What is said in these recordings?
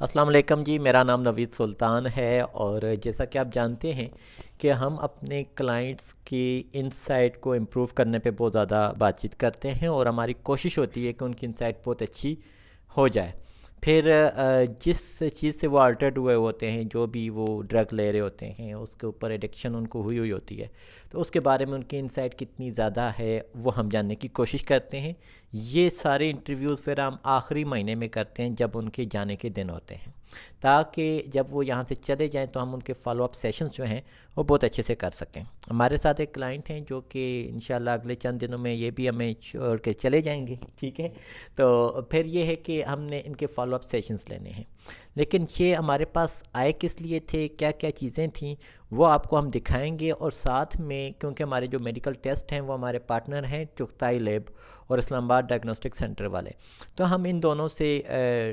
السلام علیکم جی، میرا نام نوید سلطان ہے، اور جیسا کہ آپ جانتے ہیں کہ ہم اپنے کلائنٹس کی انسائٹ کو امپروو کرنے پہ بہت زیادہ بات چیت کرتے ہیں، اور ہماری کوشش ہوتی ہے کہ ان کی انسائٹ بہت اچھی ہو جائے۔ پھر جس چیز سے وہ الٹرڈ ہوئے ہوتے ہیں، جو بھی وہ ڈرگ لے رہے ہوتے ہیں، اس کے اوپر ایڈکشن ان کو ہوئی ہوتی ہے، تو اس کے بارے میں ان کی انسائٹ کتنی زیادہ ہے وہ ہم جاننے کی کوشش کرتے ہیں۔ یہ سارے انٹرویوز پھر ہم آخری مہینے میں کرتے ہیں جب ان کے جانے کے دن ہوتے ہیں، تاکہ جب وہ یہاں سے چلے جائیں تو ہم ان کے فالو اپ سیشنز جو ہیں وہ بہت اچھے سے کر سکیں۔ ہمارے ساتھ ایک کلائنٹ ہیں جو کہ انشاءاللہ اگلے چند دنوں میں یہ بھی ہمیں چھوڑ کے چلے جائیں گے، ٹھیک ہے؟ تو پھر یہ ہے کہ ہم نے ان کے فالو اپ سیشنز لینے ہیں، لیکن یہ ہمارے پاس آئے کس لیے تھے، کیا کیا چیزیں تھیں، وہ آپ کو ہم دکھائیں گے۔ اور ساتھ میں کیونکہ ہمارے جو میڈیکل ٹیسٹ ہیں وہ ہمارے پارٹنر ہیں چغتائی لیب اور اسلام آباد ڈائگنوسٹک سینٹر والے، تو ہم ان دونوں سے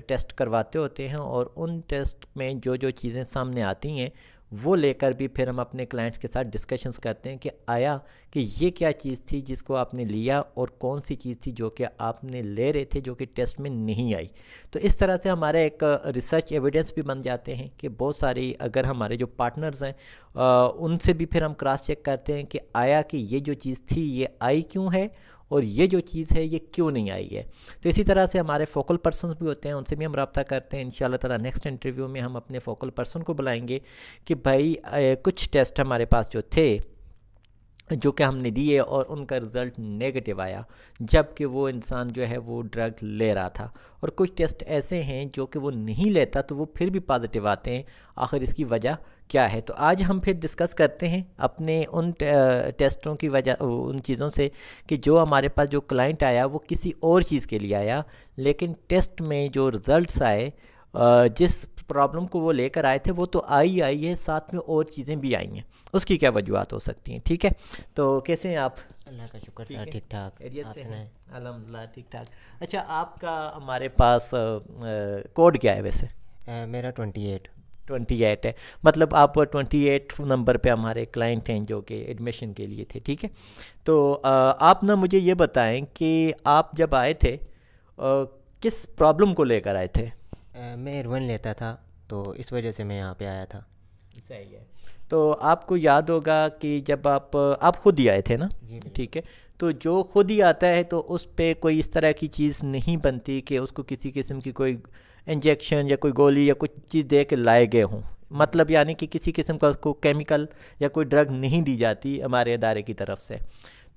ٹیسٹ کرواتے ہوتے ہیں، اور ان ٹیسٹ میں جو جو چیزیں سامنے آتی ہیں وہ لے کر بھی پھر ہم اپنے کلائنٹس کے ساتھ ڈسکشنز کرتے ہیں کہ آیا کہ یہ کیا چیز تھی جس کو آپ نے لیا، اور کون سی چیز تھی جو کہ آپ نے لے رہے تھے جو کہ ٹیسٹ میں نہیں آئی۔ تو اس طرح سے ہمارا ایک ریسرچ ایویڈنس بھی بن جاتے ہیں کہ بہت ساری اگر ہمارے جو پارٹنرز ہیں ان سے بھی پھر ہم کراس چیک کرتے ہیں کہ آیا کہ یہ جو چیز تھی یہ آئی کیوں ہے، اور یہ جو چیز ہے یہ کیوں نہیں آئی ہے۔ تو اسی طرح سے ہمارے فوکل پرسنز بھی ہوتے ہیں، ان سے بھی ہم رابطہ کرتے ہیں۔ انشاءاللہ تعالیٰ نیکسٹ انٹرویو میں ہم اپنے فوکل پرسن کو بلائیں گے کہ بھائی کچھ ٹیسٹ ہمارے پاس جو تھے جو کہ ہم نے دیے اور ان کا رزلٹ نیگیٹو آیا، جب کہ وہ انسان جو ہے وہ ڈرگ لے رہا تھا، اور کچھ ٹیسٹ ایسے ہیں جو کہ وہ نہیں لیتا تو وہ پھر بھی پازیٹیو آتے ہیں۔ آخر اس کی وجہ کیا ہے؟ تو آج ہم پھر ڈسکس کرتے ہیں اپنے ان ٹیسٹوں کی وجہ، ان چیزوں سے کہ جو ہمارے پاس جو کلائنٹ آیا وہ کسی اور چیز کے لیے آیا، لیکن ٹیسٹ میں جو رزلٹس آئے جس پرابلم کو وہ لے کر آئے تھے وہ تو آئی ہے، ساتھ میں اور چیزیں بھی آئی ہیں، اس کی کیا وجوہات ہو سکتی ہیں؟ ٹھیک ہے، تو کیسے ہیں آپ؟ اللہ کا شکر سر، ٹھیک ٹھاک، خیریت آپ سے ہیں؟ سنائیں؟ الحمدللہ ٹھیک ٹھاک۔ اچھا، آپ کا ہمارے پاس کوڈ کیا ہے ویسے؟ میرا 28۔ 28 ہے، مطلب آپ 28 نمبر پہ ہمارے کلائنٹ ہیں جو کہ ایڈمیشن کے لیے تھے، ٹھیک ہے؟ تو آپ نا مجھے یہ بتائیں کہ آپ جب آئے تھے کس پرابلم کو لے کر آئے تھے؟ میں ایروین لیتا تھا، تو اس وجہ سے میں یہاں پہ آیا تھا۔ صحیح ہے۔ تو آپ کو یاد ہوگا کہ جب آپ خود ہی آئے تھے نا؟ جی بالکل۔ ٹھیک ہے، تو جو خود ہی آتا ہے تو اس پہ کوئی اس طرح کی چیز نہیں بنتی کہ اس کو کسی قسم کی کوئی انجیکشن یا کوئی گولی یا کچھ چیز دے کے لائے گئے ہوں، مطلب یعنی کہ کسی قسم کا اس کو کیمیکل یا کوئی ڈرگ نہیں دی جاتی ہمارے ادارے کی طرف سے،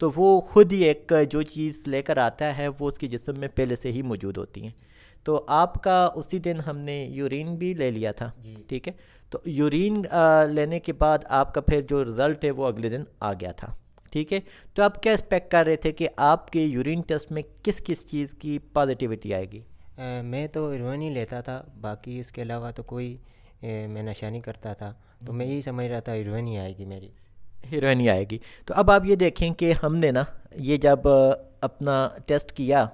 تو وہ خود ہی ایک جو چیز لے کر آتا ہے وہ اس کے جسم میں پہلے سے ہی موجود ہوتی ہیں۔ تو آپ کا اسی دن ہم نے یورین بھی لے لیا تھا، جی ٹھیک ہے؟ تو یورین لینے کے بعد آپ کا پھر جو رزلٹ ہے وہ اگلے دن آ گیا تھا، ٹھیک ہے؟ تو آپ کیا ایکسپیکٹ کر رہے تھے کہ آپ کے یورین ٹیسٹ میں کس کس چیز کی پازیٹیوٹی آئے گی؟ میں تو ایروین ہی لیتا تھا، باقی اس کے علاوہ تو کوئی میں نشہ نہیں کرتا تھا، تو میں یہی سمجھ رہا تھا ایروین ہی آئے گی میری۔ ہیروئن ہی آئے گی۔ تو اب آپ یہ دیکھیں کہ ہم نے نا یہ جب اپنا ٹیسٹ کیا،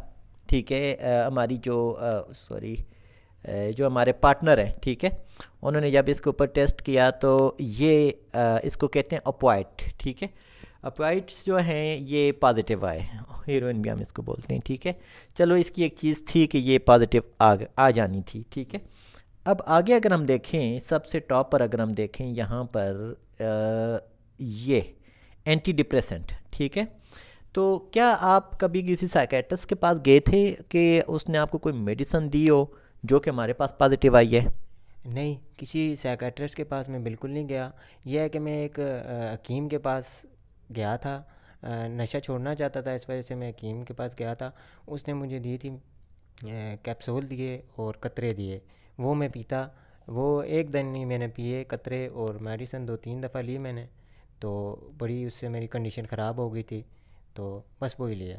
ٹھیک ہے، ہماری جو جو ہمارے پارٹنر ہیں، ٹھیک ہے، انہوں نے جب اس کے اوپر ٹیسٹ کیا تو یہ اس کو کہتے ہیں اپوائٹ، ٹھیک ہے؟ اپوائٹس جو ہیں یہ پازیٹیو آئے، ہیروئن بھی ہم اس کو بولتے ہیں، ٹھیک ہے؟ چلو اس کی ایک چیز تھی کہ یہ پازیٹیو آ جانی تھی، ٹھیک ہے؟ اب آگے اگر ہم دیکھیں، سب سے ٹاپ پر اگر ہم دیکھیں یہاں پر یہ اینٹی ڈپریسنٹ، ٹھیک ہے؟ تو کیا آپ کبھی کسی سائیکیٹرسٹ کے پاس گئے تھے کہ اس نے آپ کو کوئی میڈیسن دی ہو جو کہ ہمارے پاس پازیٹیو آئی ہے؟ نہیں، کسی سائیکیٹرسٹ کے پاس میں بالکل نہیں گیا۔ یہ ہے کہ میں ایک حکیم کے پاس گیا تھا، نشہ چھوڑنا چاہتا تھا، اس وجہ سے میں حکیم کے پاس گیا تھا۔ اس نے مجھے دی تھی کیپسول دیے اور قطرے دیے، وہ میں پیتا۔ وہ ایک دن نہیں میں نے پیے قطرے، اور میڈیسن 2-3 دفعہ لی میں نے، تو بڑی اس سے میری کنڈیشن خراب ہو گئی تھی، تو بس وہی لیا۔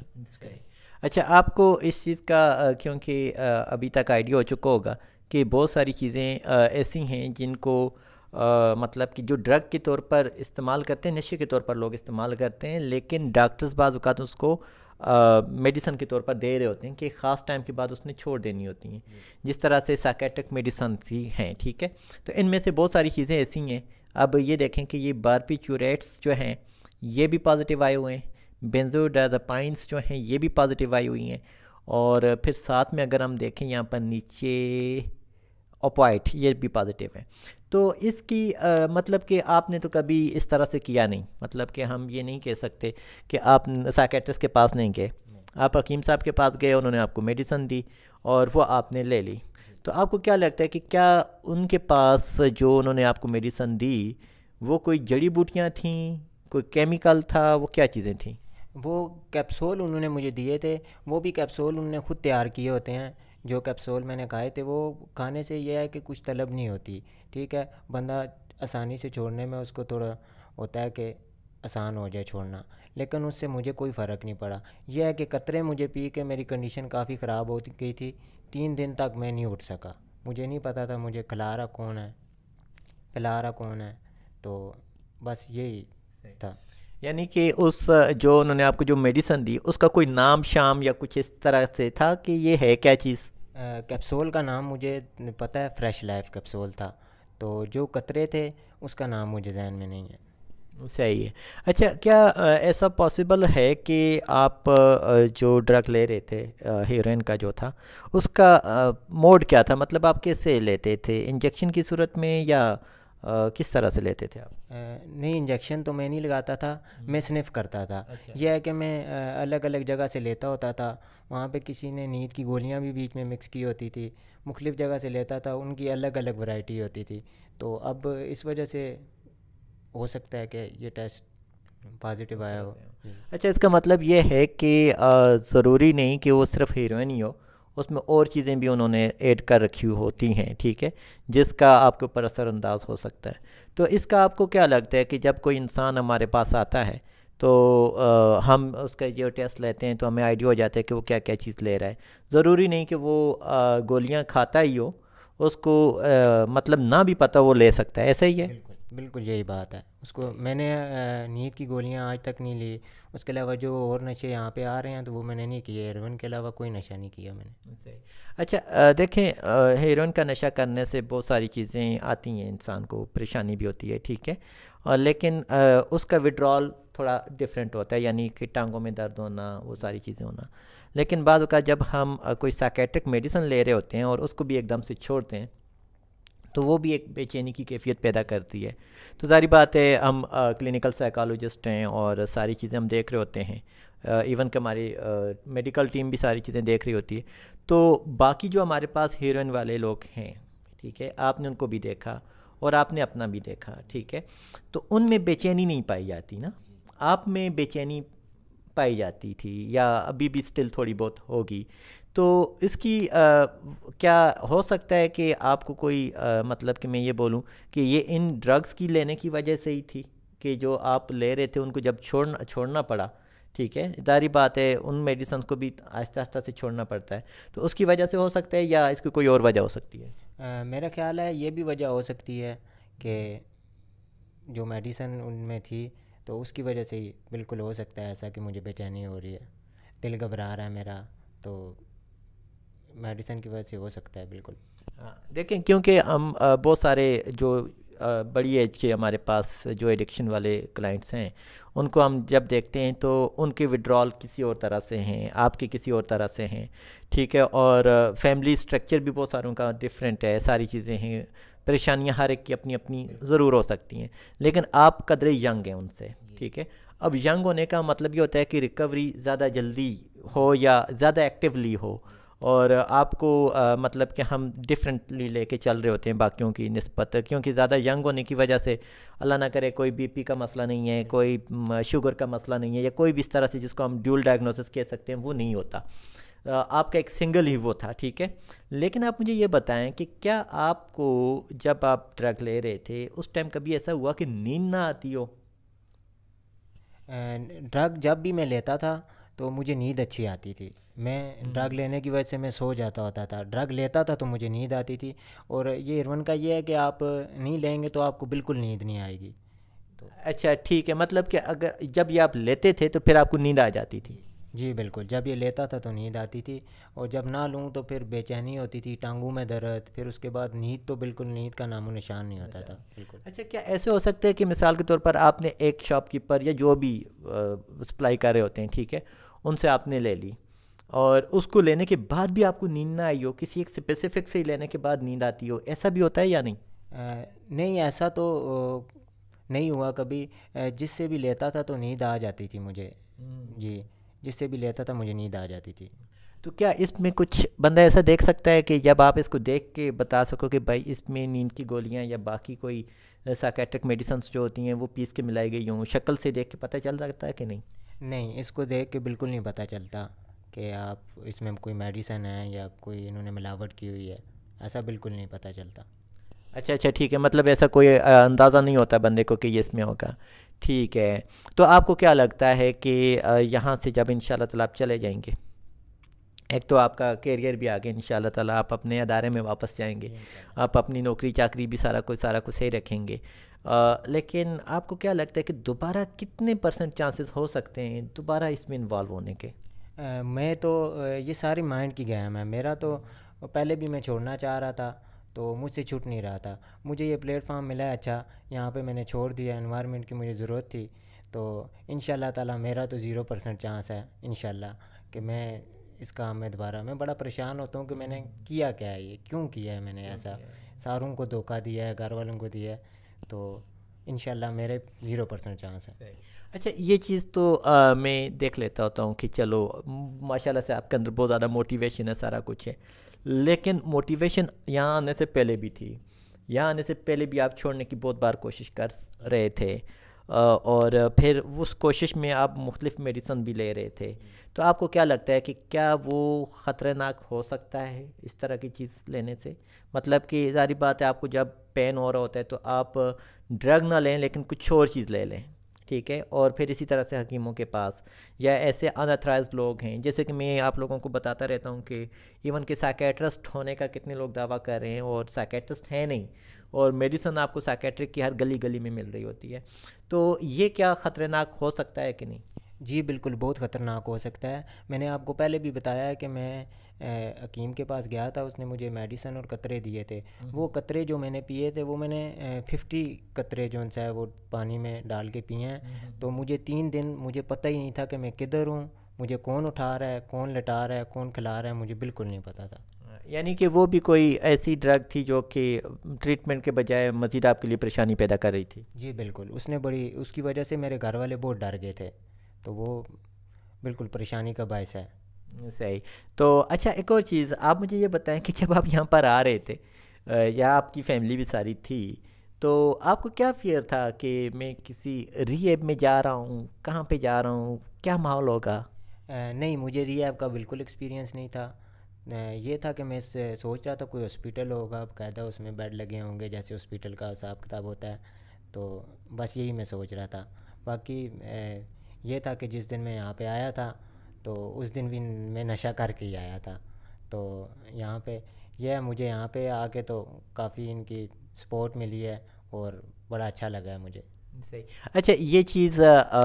اچھا، آپ کو اس چیز کا کیونکہ ابھی تک آئیڈیا ہو چکا ہوگا کہ بہت ساری چیزیں ایسی ہیں جن کو مطلب کہ جو ڈرگ کے طور پر استعمال کرتے ہیں، نشے کے طور پر لوگ استعمال کرتے ہیں، لیکن ڈاکٹرز بعض اوقات اس کو میڈیسن کے طور پر دے رہے ہوتے ہیں کہ خاص ٹائم کے بعد اس نے چھوڑ دینی ہوتی ہیں، جس طرح سے سائیکیٹرک میڈیسن ہی ہیں، ٹھیک ہے؟ تو ان میں سے بہت ساری چیزیں ایسی ہیں۔ اب یہ دیکھیں کہ یہ باربیچوریٹس جو ہیں یہ بھی پازیٹیو آئے ہوئے ہیں، بینزوڈازپائنس جو ہیں یہ بھی پازیٹیو آئی ہوئی ہیں، اور پھر ساتھ میں اگر ہم دیکھیں یہاں پر نیچے اوپوائٹ یہ بھی پازیٹیو ہے. تو اس کی مطلب کہ آپ نے تو کبھی اس طرح سے کیا نہیں, مطلب کہ ہم یہ نہیں کہہ سکتے کہ آپ سائیکیٹرسٹ کے پاس نہیں گئے, آپ حکیم صاحب کے پاس گئے, انہوں نے آپ کو میڈیسن دی اور وہ آپ نے لے لی. تو آپ کو کیا لگتا ہے کہ کیا ان کے پاس جو انہوں نے آپ کو میڈیسن دی وہ کوئی جڑی بوٹیاں تھیں, کوئی کیمیکل تھا, وہ کیا چیزیں تھیں؟ وہ کیپسول انہوں نے مجھے دیے تھے, وہ بھی کیپسول انہوں نے خود تیار کیے ہوتے ہیں. جو کیپسول میں نے کھائے تھے وہ کھانے سے یہ ہے کہ کچھ طلب نہیں ہوتی, ٹھیک ہے, بندہ آسانی سے چھوڑنے میں اس کو تھوڑا ہوتا ہے کہ آسان ہو جائے چھوڑنا, لیکن اس سے مجھے کوئی فرق نہیں پڑا. یہ ہے کہ قطرے مجھے پی کے میری کنڈیشن کافی خراب ہو گئی تھی, 3 دن تک میں نہیں اٹھ سکا, مجھے نہیں پتا تھا مجھے کھلا رہا کون ہے پلا رہا کون ہے, تو بس یہی تھا. یعنی کہ اس جو انہوں نے آپ کو جو میڈیسن دی اس کا کوئی نام شام یا کچھ اس طرح سے تھا کہ یہ ہے کیا چیز؟ کیپسول کا نام مجھے پتہ ہے, فریش لائف کیپسول تھا, تو جو قطرے تھے اس کا نام مجھے ذہن میں نہیں ہے. صحیح ہے. اچھا, کیا ایسا پاسبل ہے کہ آپ جو ڈرگ لے رہے تھے ہیروئن کا جو تھا اس کا موڈ کیا تھا, مطلب آپ کیسے لیتے تھے, انجیکشن کی صورت میں یا کس طرح سے لیتے تھے آپ؟ نہیں, انجیکشن تو میں نہیں لگاتا تھا, میں سنف کرتا تھا. یہ ہے کہ میں الگ الگ جگہ سے لیتا ہوتا تھا, وہاں پہ کسی نے نیند کی گولیاں بھی بیچ میں مکس کی ہوتی تھی, مختلف جگہ سے لیتا تھا, ان کی الگ الگ ورائٹی ہوتی تھی. تو اب اس وجہ سے ہو سکتا ہے کہ یہ ٹیسٹ پازیٹیو آیا ہو. اچھا, اس کا مطلب یہ ہے کہ ضروری نہیں کہ وہ صرف ہیروئن ہی ہو, اس میں اور چیزیں بھی انہوں نے ایڈ کر رکھی ہوتی ہیں, ٹھیک ہے, جس کا آپ کے اوپر اثر انداز ہو سکتا ہے. تو اس کا آپ کو کیا لگتا ہے کہ جب کوئی انسان ہمارے پاس آتا ہے تو ہم اس کا جو ٹیسٹ لیتے ہیں تو ہمیں آئیڈیا ہو جاتا ہے کہ وہ کیا کیا چیز لے رہا ہے. ضروری نہیں کہ وہ گولیاں کھاتا ہی ہو, اس کو مطلب نہ بھی پتہ وہ لے سکتا ہے, ایسا ہی ہے؟ بالکل یہی بات ہے. اس کو میں نے نیند کی گولیاں آج تک نہیں لی, اس کے علاوہ جو اور نشے یہاں پہ آ رہے ہیں تو وہ میں نے نہیں کیے, ہیروئن کے علاوہ کوئی نشہ نہیں کیا میں نے. اچھا, دیکھیں, ہیروئن کا نشہ کرنے سے بہت ساری چیزیں آتی ہیں, انسان کو پریشانی بھی ہوتی ہے, ٹھیک ہے, اور لیکن اس کا وڈرال تھوڑا ڈیفرنٹ ہوتا ہے, یعنی کہ ٹانگوں میں درد ہونا, وہ ساری چیزیں ہونا. لیکن بعض اوقات جب ہم کوئی سائیکیٹرک میڈیسن لے رہے ہوتے ہیں اور اس کو بھی ایک دم سے چھوڑتے ہیں تو وہ بھی ایک بے چینی کی کیفیت پیدا کرتی ہے. تو ظاہری بات ہے, ہم کلینکل سائیکالوجسٹ ہیں اور ساری چیزیں ہم دیکھ رہے ہوتے ہیں, ایون کہ ہماری میڈیکل ٹیم بھی ساری چیزیں دیکھ رہی ہوتی ہے. تو باقی جو ہمارے پاس ہیروئن والے لوگ ہیں, ٹھیک ہے, آپ نے ان کو بھی دیکھا اور آپ نے اپنا بھی دیکھا, ٹھیک ہے, تو ان میں بے چینی نہیں پائی جاتی نا, آپ میں بے چینی پائی جاتی تھی یا ابھی بھی سٹل تھوڑی بہت ہوگی. تو اس کی کیا ہو سکتا ہے کہ آپ کو کوئی مطلب کہ میں یہ بولوں کہ یہ ان ڈرگس کی لینے کی وجہ سے ہی تھی کہ جو آپ لے رہے تھے ان کو جب چھوڑنا پڑا, ٹھیک ہے, ظاہری بات ہے ان میڈیسنس کو بھی آہستہ آہستہ سے چھوڑنا پڑتا ہے, تو اس کی وجہ سے ہو سکتا ہے یا اس کی کوئی اور وجہ ہو سکتی ہے؟ میرا خیال ہے یہ بھی وجہ ہو سکتی ہے کہ جو میڈیسن ان میں تھی تو اس کی وجہ سے ہی بالکل ہو سکتا ہے ایسا کہ مجھے بے چینی ہو رہی ہے, دل گھبرا رہا ہے میرا, تو میڈیسن کی وجہ سے ہو سکتا ہے. بالکل. دیکھیں, کیونکہ ہم بہت سارے جو بڑی ایج کے ہمارے پاس جو ایڈکشن والے کلائنٹس ہیں ان کو ہم جب دیکھتے ہیں تو ان کے وڈرال کسی اور طرح سے ہیں, آپ کے کسی اور طرح سے ہیں, ٹھیک ہے, اور فیملی سٹرکچر بھی بہت ساروں کا ڈفرینٹ ہے, ساری چیزیں ہیں, پریشانیاں ہر ایک کی اپنی اپنی ضرور ہو سکتی ہیں, لیکن آپ قدرے ینگ ہیں ان سے, ٹھیک ہے. اب ینگ ہونے کا مطلب یہ ہوتا ہے کہ ریکوری زیادہ جلدی ہو یا زیادہ ایکٹیولی ہو, اور آپ کو مطلب کہ ہم ڈفرینٹلی لے کے چل رہے ہوتے ہیں باقیوں کی نسبت, کیونکہ زیادہ ینگ ہونے کی وجہ سے اللہ نہ کرے کوئی بی پی کا مسئلہ نہیں ہے, کوئی شوگر کا مسئلہ نہیں ہے, یا کوئی بھی اس طرح سے جس کو ہم ڈیول ڈائگنوسس کہہ سکتے ہیں وہ نہیں ہوتا. آپ کا ایک سنگل ہی وہ تھا, ٹھیک ہے. لیکن آپ مجھے یہ بتائیں کہ کیا آپ کو جب آپ ڈرگ لے رہے تھے اس ٹائم کبھی ایسا ہوا کہ نیند نہ آتی ہو؟ ڈرگ جب بھی میں لیتا تھا تو مجھے نیند اچھی آتی تھی, میں ڈرگ لینے کی وجہ سے میں سو جاتا ہوتا تھا, ڈرگ لیتا تھا تو مجھے نیند آتی تھی. اور یہ ہیروئن کا یہ ہے کہ آپ نہیں لیں گے تو آپ کو بالکل نیند نہیں آئے گی. اچھا, ٹھیک ہے, مطلب کہ اگر جب یہ آپ لیتے تھے تو پھر آپ کو نیند آ جاتی تھی؟ جی بالکل, جب یہ لیتا تھا تو نیند آتی تھی, اور جب نہ لوں تو پھر بے چینی ہوتی تھی, ٹانگوں میں درد, پھر اس کے بعد نیند تو بالکل نیند کا نام و نشان نہیں ہوتا تھا. بالکل. اچھا, کیا ایسے ہو سکتا ہے کہ مثال کے طور پر آپ نے ایک شاپ کیپر یا جو بھی سپلائی کر رہے ہوتے ہیں, ٹھیک ہے, ان سے آپ نے لے لی اور اس کو لینے کے بعد بھی آپ کو نیند نہ آئی ہو، کسی ایک اسپیسیفک سے ہی لینے کے بعد نیند آتی ہو، ایسا بھی ہوتا ہے یا نہیں؟ نہیں، ایسا تو نہیں ہوا کبھی۔ جس سے بھی لیتا تھا تو نیند آ جاتی تھی مجھے۔ جی، جس سے بھی لیتا تھا مجھے نیند آ جاتی تھی۔ تو کیا اس میں کچھ بندہ ایسا دیکھ سکتا ہے کہ جب آپ اس کو دیکھ کے بتا سکو کہ بھائی اس میں نیند کی گولیاں یا باقی کوئی سائکیٹرک میڈیسنس جو ہوتی ہیں وہ پیس کے ملائی گئی ہوں، شکل سے دیکھ کے پتہ چل سکتا ہے کہ نہیں؟ نہیں، اس کو دیکھ کے بالکل نہیں پتہ چلتا کہ آپ اس میں کوئی میڈیسن ہے یا کوئی انہوں نے ملاوٹ کی ہوئی ہے، ایسا بالکل نہیں پتہ چلتا۔ اچھا اچھا، ٹھیک ہے، مطلب ایسا کوئی اندازہ نہیں ہوتا بندے کو کہ یہ اس میں ہوگا، ٹھیک ہے۔ تو آپ کو کیا لگتا ہے کہ یہاں سے جب ان شاء اللہ تعالیٰ آپ چلے جائیں گے، ایک تو آپ کا کیریئر بھی آگے ان شاء اللہ تعالیٰ، آپ اپنے ادارے میں واپس جائیں گے، جی انشاءاللہ۔ آپ اپنی نوکری چاکری بھی سارا کچھ صحیح رکھیں گے، لیکن آپ کو کیا لگتا ہے کہ دوبارہ کتنے پرسنٹ چانسز ہو سکتے ہیں دوبارہ اس میں انوالو ہونے کے؟ میں تو یہ ساری مائنڈ کی گیم ہے میرا تو۔ پہلے بھی میں چھوڑنا چاہ رہا تھا تو مجھ سے چھوٹ نہیں رہا تھا۔ مجھے یہ پلیٹ فارم ملا ہے اچھا، یہاں پہ میں نے چھوڑ دیا، انوائرمنٹ کی مجھے ضرورت تھی، تو ان شاء اللہ تعالیٰ میرا تو 0% چانس ہے ان شاء اللہ کہ میں اس کام میں دوبارہ۔ میں بڑا پریشان ہوتا ہوں کہ میں نے کیا کیا ہے، یہ کیوں کیا ہے میں نے ایسا، ساروں کو دھوکہ دیا ہے، گھر والوں کو دیا ہے، تو ان شاء اللہ میرے 0% چانس ہے۔ اچھا، یہ چیز تو میں دیکھ لیتا ہوتا ہوں کہ چلو ماشاء اللہ سے آپ کے اندر بہت زیادہ موٹیویشن ہے، سارا کچھ ہے، لیکن موٹیویشن یہاں آنے سے پہلے بھی تھی، یہاں آنے سے پہلے بھی آپ چھوڑنے کی بہت بار کوشش کر رہے تھے، اور پھر اس کوشش میں آپ مختلف میڈیسن بھی لے رہے تھے، تو آپ کو کیا لگتا ہے کہ کیا وہ خطرناک ہو سکتا ہے اس طرح کی چیز لینے سے؟ مطلب کہ ظاہری بات ہے آپ کو جب پین ہو رہا ہوتا ہے تو آپ ڈرگ نہ لیں لیکن کچھ اور چیز لے لیں، ٹھیک ہے، اور پھر اسی طرح سے حکیموں کے پاس یا ایسے اناتھرائزڈ لوگ ہیں، جیسے کہ میں آپ لوگوں کو بتاتا رہتا ہوں کہ ایون کہ سائکیٹرسٹ ہونے کا کتنے لوگ دعویٰ کر رہے ہیں اور سائکیٹرسٹ ہیں نہیں، اور میڈیسن آپ کو سائکیٹرک کی ہر گلی گلی میں مل رہی ہوتی ہے، تو یہ کیا خطرناک ہو سکتا ہے کہ نہیں؟ جی بالکل، بہت خطرناک ہو سکتا ہے۔ میں نے آپ کو پہلے بھی بتایا ہے کہ میں حکیم کے پاس گیا تھا، اس نے مجھے میڈیسن اور قطرے دیے تھے۔ وہ قطرے جو میں نے پیے تھے وہ میں نے 50 قطرے جو ہے وہ پانی میں ڈال کے پیے ہیں، تو مجھے 3 دن مجھے پتہ ہی نہیں تھا کہ میں کدھر ہوں، مجھے کون اٹھا رہا ہے، کون لٹا رہا ہے، کون کھلا رہا ہے، مجھے بالکل نہیں پتہ تھا۔ یعنی کہ وہ بھی کوئی ایسی ڈرگ تھی جو کہ ٹریٹمنٹ کے بجائے مزید آپ کے لیے پریشانی پیدا کر رہی تھی؟ جی بالکل، اس کی وجہ سے میرے گھر والے بہت ڈر گئے تھے، تو وہ بالکل پریشانی کا باعث ہے۔ صحیح۔ تو اچھا، ایک اور چیز آپ مجھے یہ بتائیں کہ جب آپ یہاں پر آ رہے تھے یا آپ کی فیملی بھی ساری تھی، تو آپ کو کیا فیئر تھا کہ میں کسی ری ایب میں جا رہا ہوں، کہاں پہ جا رہا ہوں، کیا ماحول ہوگا؟ نہیں، مجھے ری ایب کا بالکل ایکسپیرینس نہیں تھا۔ یہ تھا کہ میں سوچ رہا تھا کوئی ہاسپیٹل ہوگا باقاعدہ، اس میں بیڈ لگے ہوں گے جیسے ہاسپیٹل کا حساب کتاب ہوتا ہے، تو بس یہی میں سوچ رہا تھا۔ باقی یہ تھا کہ جس دن میں یہاں پہ آیا تھا تو اس دن بھی میں نشہ کر کے ہی آیا تھا، تو یہاں پہ یہ ہے، مجھے یہاں پہ آ کے تو کافی ان کی سپورٹ ملی ہے اور بڑا اچھا لگا ہے مجھے۔ صحیح۔ اچھا، یہ چیز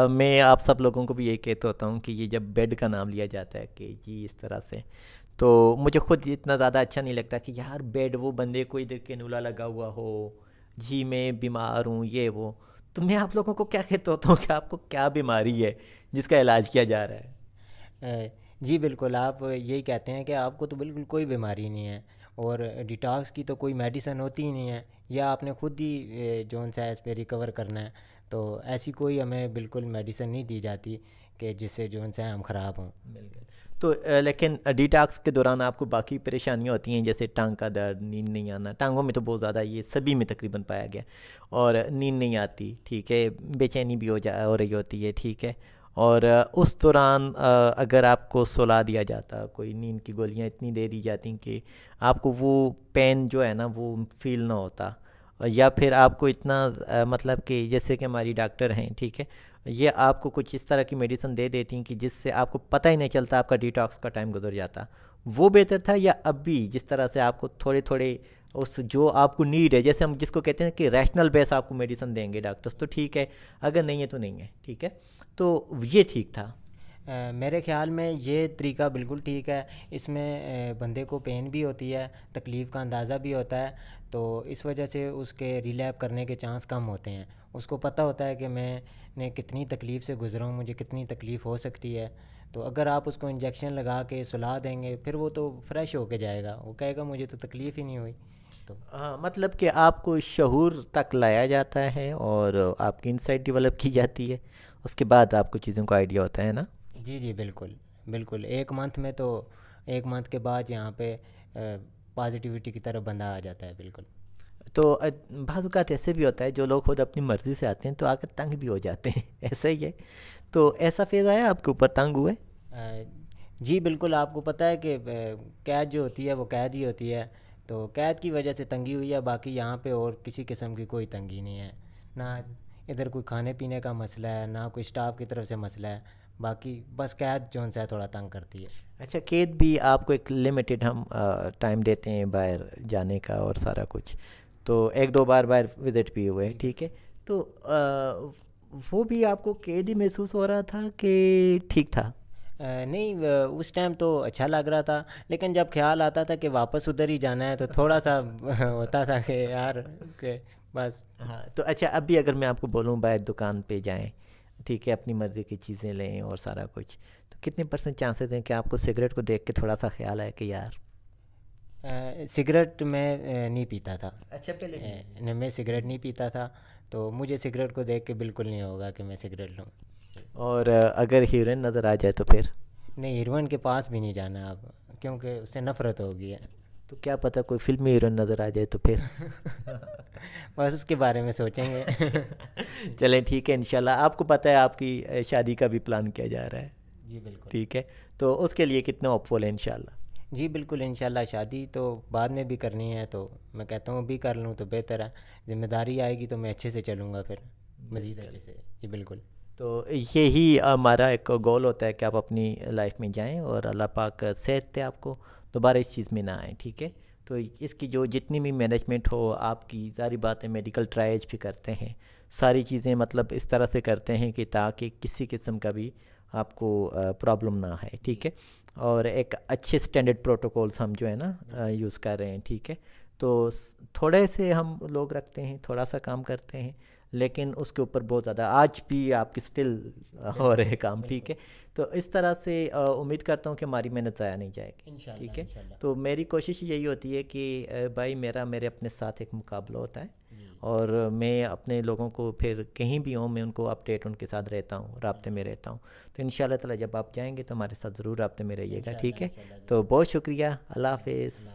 میں آپ سب لوگوں کو بھی یہی کہتا ہوتا ہوں کہ یہ جب بیڈ کا نام لیا جاتا ہے کہ جی اس طرح سے، تو مجھے خود اتنا زیادہ اچھا نہیں لگتا کہ یار بیڈ، وہ بندے کو ادھر کینولا لگا ہوا ہو، جی میں بیمار ہوں یہ وہ، تو میں آپ لوگوں کو کیا کہتا ہوتا ہوں کہ آپ کو کیا بیماری ہے جس کا علاج کیا جا رہا ہے؟ جی بالکل، آپ یہی کہتے ہیں کہ آپ کو تو بالکل کوئی بیماری نہیں ہے، اور ڈیٹاکس کی تو کوئی میڈیسن ہوتی ہی نہیں ہے، یا آپ نے خود ہی جون سا ہے اس پہ ریکور کرنا ہے، تو ایسی کوئی ہمیں بالکل میڈیسن نہیں دی جاتی کہ جس سے جون سا ہے ہم خراب ہوں۔ بالکل۔ تو لیکن ڈیٹاکس کے دوران آپ کو باقی پریشانیاں ہوتی ہیں جیسے ٹانگ کا درد، نیند نہیں آنا، ٹانگوں میں تو بہت زیادہ یہ سبھی میں تقریباً پایا گیا، اور نیند نہیں آتی، ٹھیک ہے، بے چینی بھی ہو رہی ہوتی ہے، ٹھیک ہے، اور اس دوران اگر آپ کو سلا دیا جاتا، کوئی نیند کی گولیاں اتنی دے دی جاتی کہ آپ کو وہ پین جو ہے نا وہ فیل نہ ہوتا، یا پھر آپ کو اتنا مطلب کہ جیسے کہ ہماری ڈاکٹر ہیں، ٹھیک ہے، یہ آپ کو کچھ اس طرح کی میڈیسن دے دیتی ہیں کہ جس سے آپ کو پتہ ہی نہیں چلتا آپ کا ڈیٹاکس کا ٹائم گزر جاتا، وہ بہتر تھا؟ یا اب بھی جس طرح سے آپ کو تھوڑے تھوڑے اس جو آپ کو نیڈ ہے، جیسے ہم جس کو کہتے ہیں کہ ریشنل بیس آپ کو میڈیسن دیں گے ڈاکٹرس، تو ٹھیک ہے، اگر نہیں ہے تو نہیں ہے، ٹھیک ہے، تو یہ ٹھیک تھا؟ میرے خیال میں یہ طریقہ بالکل ٹھیک ہے، اس میں بندے کو پین بھی ہوتی ہے، تکلیف کا اندازہ بھی ہوتا ہے، تو اس وجہ سے اس کے ریلیپ کرنے کے چانس کم ہوتے ہیں۔ اس کو پتہ ہوتا ہے کہ میں نے کتنی تکلیف سے گزرا ہوں، مجھے کتنی تکلیف ہو سکتی ہے، تو اگر آپ اس کو انجیکشن لگا کے سلا دیں گے پھر وہ تو فریش ہو کے جائے گا, وہ کہے گا مجھے تو تکلیف ہی نہیں ہوئی. تو ہاں مطلب کہ آپ کو شعور تک لایا جاتا ہے اور آپ کی انسائٹ ڈیولپ کی جاتی ہے, اس کے بعد آپ کو چیزوں کا آئیڈیا ہوتا ہے نا. جی جی بالکل بالکل, 1 منتھ میں تو 1 منتھ کے بعد یہاں پہ پازیٹیوٹی کی طرف بندہ آ جاتا ہے. بالکل. تو بعض اوقات ایسے بھی ہوتا ہے جو لوگ خود اپنی مرضی سے آتے ہیں تو آ کر تنگ بھی ہو جاتے ہیں, ایسا ہی ہے. تو ایسا فیز آیا آپ کے اوپر تنگ ہوئے؟ جی بالکل, آپ کو پتہ ہے کہ قید جو ہوتی ہے وہ قید ہی ہوتی ہے, تو قید کی وجہ سے تنگی ہوئی ہے, باقی یہاں پہ اور کسی قسم کی کوئی تنگی نہیں ہے. نہ ادھر کوئی کھانے پینے کا مسئلہ ہے, نہ کوئی اسٹاف کی طرف سے مسئلہ ہے, باقی بس قید جو ہے تھوڑا تنگ کرتی ہے. اچھا, قید بھی آپ کو ایک لمیٹڈ ہم ٹائم دیتے ہیں باہر جانے کا اور سارا کچھ, تو 1-2 بار باہر وزٹ بھی ہوئے, ٹھیک ہے. تو وہ بھی آپ کو قید ہی محسوس ہو رہا تھا کہ ٹھیک تھا؟ نہیں, اس ٹائم تو اچھا لگ رہا تھا, لیکن جب خیال آتا تھا کہ واپس ادھر ہی جانا ہے تو تھوڑا سا ہوتا تھا کہ یار کہ بس. ہاں تو اچھا, اب بھی اگر میں آپ کو بولوں باہر دکان پہ جائیں, ٹھیک ہے, اپنی مرضی کی چیزیں لیں اور سارا کچھ, تو کتنے % چانسز ہیں کہ آپ کو سگریٹ کو دیکھ کے تھوڑا سا خیال آئے کہ یار؟ سگریٹ میں نہیں پیتا تھا. اچھا, پہلے نہیں, میں سگریٹ نہیں پیتا تھا, تو مجھے سگریٹ کو دیکھ کے بالکل نہیں ہوگا کہ میں سگریٹ لوں. اور اگر ہیروئن نظر آ جائے تو پھر؟ نہیں, ہیروئن کے پاس بھی نہیں جانا اب, کیونکہ اس سے نفرت ہو گئی ہے. تو کیا پتہ کوئی فلمی ہیروئن نظر آ جائے تو پھر؟ بس اس کے بارے میں سوچیں گے. چلیں ٹھیک ہے, انشاءاللہ. آپ کو پتہ ہے آپ کی شادی کا بھی پلان کیا جا رہا ہے؟ جی بالکل. ٹھیک ہے, تو اس کے لیے کتنا ہوپ فل ہے انشاءاللہ؟ جی بالکل, انشاءاللہ. شادی تو بعد میں بھی کرنی ہے, تو میں کہتا ہوں ابھی کر لوں تو بہتر ہے. ذمہ داری آئے گی تو میں اچھے سے چلوں گا, پھر مزید اچھے سے. جی بالکل. تو یہی ہمارا ایک گول ہوتا ہے کہ آپ اپنی لائف میں جائیں اور اللہ پاک صحت دے آپ کو, دوبارہ اس چیز میں نہ آئیں, ٹھیک ہے. تو اس کی جو جتنی بھی مینجمنٹ ہو, آپ کی ساری باتیں, میڈیکل ٹرائلز بھی کرتے ہیں, ساری چیزیں مطلب اس طرح سے کرتے ہیں کہ تاکہ کسی قسم کا بھی آپ کو پرابلم نہ آئے, ٹھیک ہے. اور ایک اچھے سٹینڈرڈ پروٹوکولس ہم جو ہے نا یوز کر رہے ہیں, ٹھیک ہے. تو تھوڑے سے ہم لوگ رکھتے ہیں, تھوڑا سا کام کرتے ہیں, لیکن اس کے اوپر بہت زیادہ آج بھی آپ کی سٹل ہو رہے کام, ٹھیک ہے. تو اس طرح سے امید کرتا ہوں کہ ہماری محنت ضائع نہیں جائے گی, ٹھیک ہے. تو میری کوشش یہی ہوتی ہے کہ بھائی میرے اپنے ساتھ ایک مقابلہ ہوتا ہے, اور میں اپنے لوگوں کو پھر کہیں بھی ہوں میں ان کو اپڈیٹ ان کے ساتھ رہتا ہوں, رابطے میں رہتا ہوں. تو انشاءاللہ تعالی جب آپ جائیں گے تو ہمارے ساتھ ضرور رابطے میں رہیے گا, ٹھیک ہے. تو بہت شکریہ, اللہ حافظ.